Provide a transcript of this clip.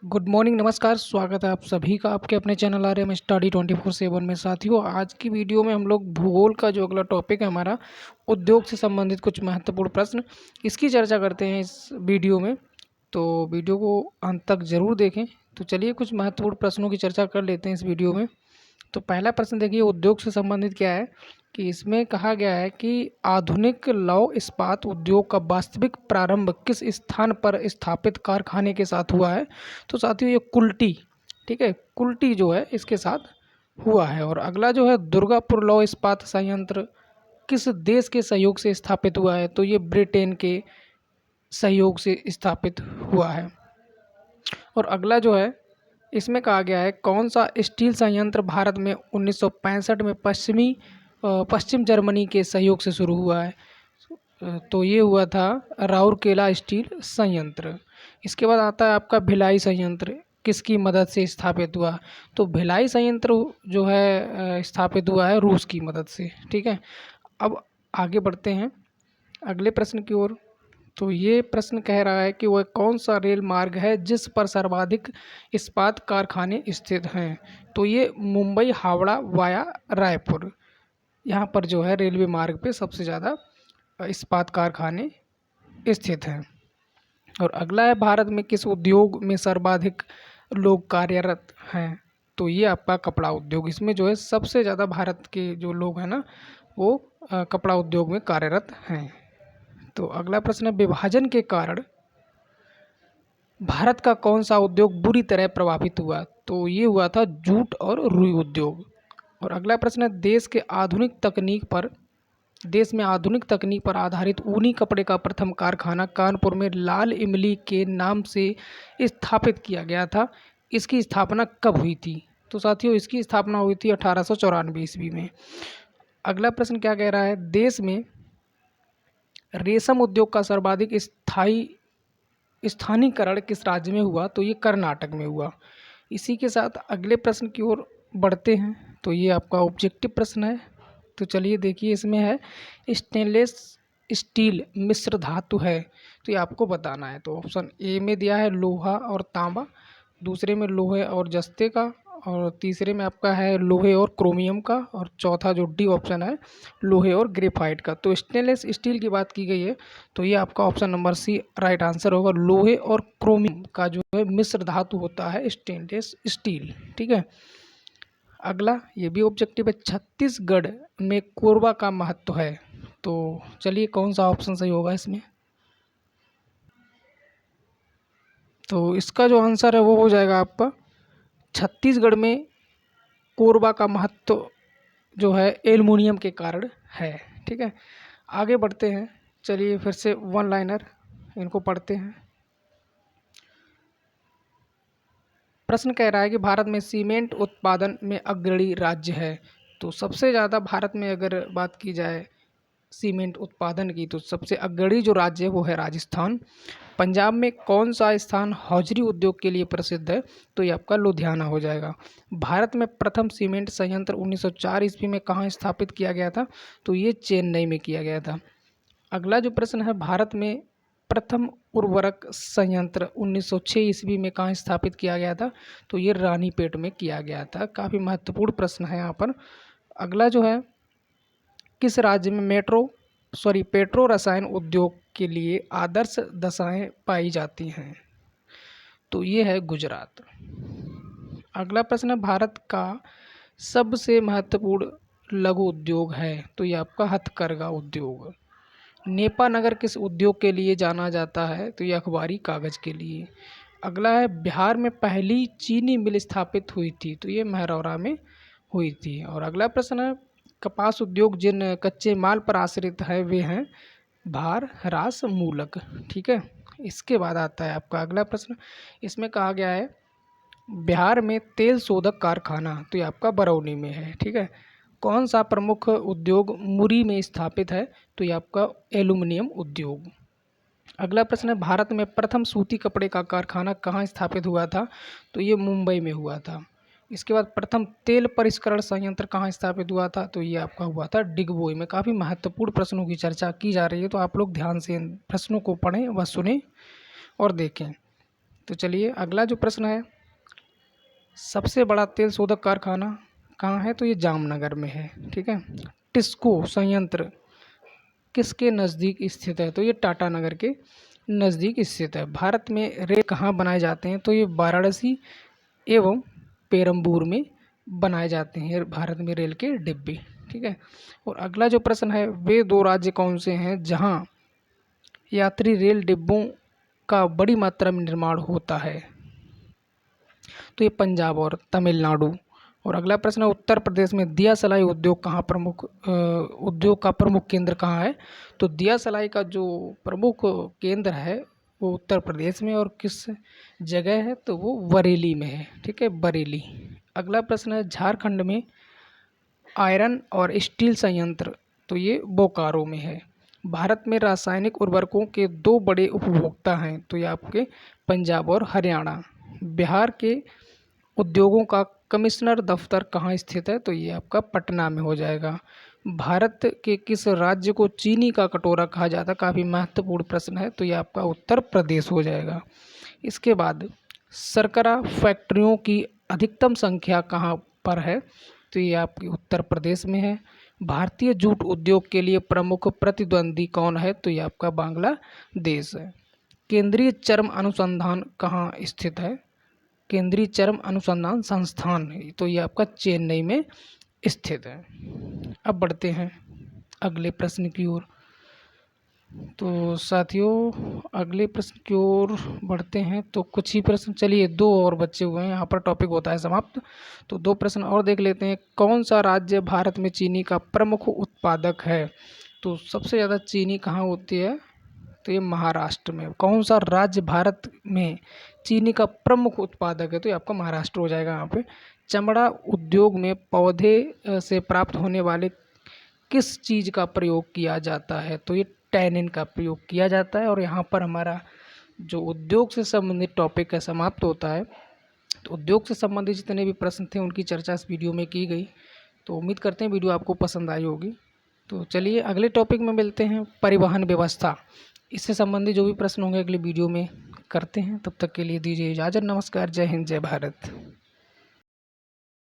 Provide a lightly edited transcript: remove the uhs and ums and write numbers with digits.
Good morning, नमस्कार। स्वागत है आप सभी का आपके अपने चैनल आर एम स्टडी 24/7 में। साथियों, आज की वीडियो में हम लोग भूगोल का जो अगला टॉपिक है हमारा, उद्योग से संबंधित कुछ महत्वपूर्ण प्रश्न, इसकी चर्चा करते हैं इस वीडियो में। तो वीडियो को अंत तक ज़रूर देखें। तो चलिए कुछ महत्वपूर्ण प्रश्नों की चर्चा कर लेते हैं इस वीडियो में। तो पहला प्रश्न देखिए, उद्योग से संबंधित क्या है कि इसमें कहा गया है कि आधुनिक लौह इस्पात उद्योग का वास्तविक प्रारंभ किस स्थान पर स्थापित कारखाने के साथ हुआ है। तो साथियों, ये कुल्टी, ठीक है, कुल्टी जो है इसके साथ हुआ है। और अगला जो है, दुर्गापुर लौह इस्पात संयंत्र किस देश के सहयोग से स्थापित हुआ है। तो ये ब्रिटेन के सहयोग से स्थापित हुआ है। और अगला जो है, इसमें कहा गया है कौन सा स्टील संयंत्र भारत में 1965 में पश्चिम जर्मनी के सहयोग से शुरू हुआ है। तो ये हुआ था राउरकेला स्टील संयंत्र। इसके बाद आता है आपका भिलाई संयंत्र किसकी मदद से स्थापित हुआ। तो भिलाई संयंत्र जो है स्थापित हुआ है रूस की मदद से। ठीक है, अब आगे बढ़ते हैं अगले प्रश्न की ओर। तो ये प्रश्न कह रहा है कि वह कौन सा रेल मार्ग है जिस पर सर्वाधिक इस्पात कारखाने स्थित हैं। तो ये मुंबई हावड़ा वाया रायपुर, यहाँ पर जो है रेलवे मार्ग पे सबसे ज़्यादा इस्पात कारखाने स्थित हैं। और अगला है, भारत में किस उद्योग में सर्वाधिक लोग कार्यरत हैं। तो ये आपका कपड़ा उद्योग, इसमें जो है सबसे ज़्यादा भारत के जो लोग हैं ना, वो कपड़ा उद्योग में कार्यरत हैं। तो अगला प्रश्न है, विभाजन के कारण भारत का कौन सा उद्योग बुरी तरह प्रभावित हुआ। तो ये हुआ था जूट और रुई उद्योग। और अगला प्रश्न है, देश में आधुनिक तकनीक पर आधारित ऊनी कपड़े का प्रथम कारखाना कानपुर में लाल इमली के नाम से स्थापित किया गया था। इसकी स्थापना कब हुई थी। तो साथियों, इसकी स्थापना हुई थी 1894 ईस्वी में। अगला प्रश्न क्या कह रहा है, देश में रेशम उद्योग का सर्वाधिक स्थानीयकरण किस राज्य में हुआ। तो ये कर्नाटक में हुआ। इसी के साथ अगले प्रश्न की ओर बढ़ते हैं। तो ये आपका ऑब्जेक्टिव प्रश्न है। तो चलिए देखिए, इसमें है स्टेनलेस स्टील मिश्र धातु है, तो ये आपको बताना है। तो ऑप्शन ए में दिया है लोहा और तांबा, दूसरे में लोहे और जस्ते का, और तीसरे में आपका है लोहे और क्रोमियम का, और चौथा जो डी ऑप्शन है लोहे और ग्रेफाइट का। तो स्टेनलेस स्टील की बात की गई है, तो ये आपका option number C right answer होगा। लोहे और क्रोमियम का जो है मिश्र धातु होता है स्टेनलेस स्टील। ठीक है, अगला ये भी ऑब्जेक्टिव है, छत्तीसगढ़ में कोरबा का महत्व है। तो चलिए कौन सा ऑप्शन सही होगा इसमें। तो इसका जो आंसर है वो हो जाएगा आपका, छत्तीसगढ़ में कोरबा का महत्व जो है एल्युमिनियम के कारण है। ठीक है, आगे बढ़ते हैं। चलिए फिर से वन लाइनर इनको पढ़ते हैं। प्रश्न कह रहा है कि भारत में सीमेंट उत्पादन में अग्रणी राज्य है। तो सबसे ज़्यादा भारत में अगर बात की जाए सीमेंट उत्पादन की, तो सबसे अग्रणी जो राज्य है वो है राजस्थान। पंजाब में कौन सा स्थान हौजरी उद्योग के लिए प्रसिद्ध है। तो ये आपका लुधियाना हो जाएगा। भारत में प्रथम सीमेंट संयंत्र 1904 ईस्वी में कहाँ स्थापित किया गया था। तो ये चेन्नई में किया गया था। अगला जो प्रश्न है, भारत में प्रथम उर्वरक संयंत्र 1906 ईस्वी में कहाँ स्थापित किया गया था। तो ये रानीपेट में किया गया था। काफ़ी महत्वपूर्ण प्रश्न है यहाँ पर। अगला जो है, किस राज्य में पेट्रो रसायन उद्योग के लिए आदर्श दशाएं पाई जाती हैं। तो ये है गुजरात। अगला प्रश्न है, भारत का सबसे महत्वपूर्ण लघु उद्योग है। तो ये आपका हथकरघा उद्योग। नेपानगर किस उद्योग के लिए जाना जाता है। तो ये अखबारी कागज़ के लिए। अगला है, बिहार में पहली चीनी मिल स्थापित हुई थी। तो ये महरौरा में हुई थी। और अगला प्रश्न है, कपास उद्योग जिन कच्चे माल पर आश्रित है वे हैं भार ह्रास मूलक। ठीक है, इसके बाद आता है आपका अगला प्रश्न। इसमें कहा गया है बिहार में तेल शोधक कारखाना, तो ये आपका बरौनी में है। ठीक है, कौन सा प्रमुख उद्योग मुरी में स्थापित है। तो ये आपका एल्युमिनियम उद्योग। अगला प्रश्न है, भारत में प्रथम सूती कपड़े का कारखाना कहाँ स्थापित हुआ था। तो ये मुंबई में हुआ था। इसके बाद प्रथम तेल परिष्करण संयंत्र कहाँ स्थापित हुआ था। तो ये आपका हुआ था डिगबोई में। काफ़ी महत्वपूर्ण प्रश्नों की चर्चा की जा रही है, तो आप लोग ध्यान से इन प्रश्नों को पढ़ें व सुनें और देखें। तो चलिए अगला जो प्रश्न है, सबसे बड़ा तेल शोधक कारखाना कहाँ है? तो ये जामनगर में है। ठीक है। टिस्को संयंत्र किसके नज़दीक स्थित है? तो ये टाटानगर के नज़दीक स्थित है। भारत में रेल कहाँ बनाए जाते हैं? तो ये वाराणसी एवं पेरम्बूर में बनाए जाते हैं भारत में रेल के डिब्बे। ठीक है। और अगला जो प्रश्न है, वे 2 राज्य कौन से हैं जहां यात्री रेल डिब्बों का बड़ी मात्रा में निर्माण होता है? तो ये पंजाब और तमिलनाडु। और अगला प्रश्न है, उत्तर प्रदेश में दिया सलाई उद्योग उद्योग का प्रमुख केंद्र कहाँ है? तो दिया सलाई का जो प्रमुख केंद्र है वो उत्तर प्रदेश में, और किस जगह है? तो वो बरेली में है। ठीक है, बरेली। अगला प्रश्न है, झारखंड में आयरन और स्टील संयंत्र, तो ये बोकारो में है। भारत में रासायनिक उर्वरकों के 2 बड़े उपभोक्ता हैं, तो ये आपके पंजाब और हरियाणा। बिहार के उद्योगों का कमिश्नर दफ्तर कहाँ स्थित है? तो ये आपका पटना में हो जाएगा। भारत के किस राज्य को चीनी का कटोरा कहा जाता है? काफ़ी महत्वपूर्ण प्रश्न है, तो ये आपका उत्तर प्रदेश हो जाएगा। इसके बाद शर्करा फैक्ट्रियों की अधिकतम संख्या कहाँ पर है? तो ये आपके उत्तर प्रदेश में है। भारतीय जूट उद्योग के लिए प्रमुख प्रतिद्वंदी कौन है? तो ये आपका बांग्लादेश है। केंद्रीय चर्म अनुसंधान कहाँ स्थित है? केंद्रीय चर्म अनुसंधान संस्थान, तो ये आपका चेन्नई में स्थित है। अब बढ़ते हैं अगले प्रश्न की ओर। तो साथियों अगले प्रश्न की ओर बढ़ते हैं। तो कुछ ही प्रश्न, चलिए 2 और बचे हुए हैं, यहाँ पर टॉपिक होता है समाप्त। तो 2 प्रश्न और देख लेते हैं। कौन सा राज्य भारत में चीनी का प्रमुख उत्पादक है? तो सबसे ज़्यादा चीनी कहाँ होती है? तो ये महाराष्ट्र में। कौन सा राज्य भारत में चीनी का प्रमुख उत्पादक है? तो ये आपका महाराष्ट्र हो जाएगा यहाँ पे। चमड़ा उद्योग में पौधे से प्राप्त होने वाले किस चीज़ का प्रयोग किया जाता है? तो ये टैनिन का प्रयोग किया जाता है। और यहाँ पर हमारा जो उद्योग से संबंधित टॉपिक है समाप्त होता है। तो उद्योग से संबंधित जितने भी प्रश्न थे उनकी चर्चा इस वीडियो में की गई। तो उम्मीद करते हैं वीडियो आपको पसंद आई होगी। तो चलिए अगले टॉपिक में मिलते हैं, परिवहन व्यवस्था। इससे संबंधित जो भी प्रश्न होंगे अगले वीडियो में करते हैं। तब तक के लिए दीजिए इजाज़त। नमस्कार, जय हिंद, जय भारत।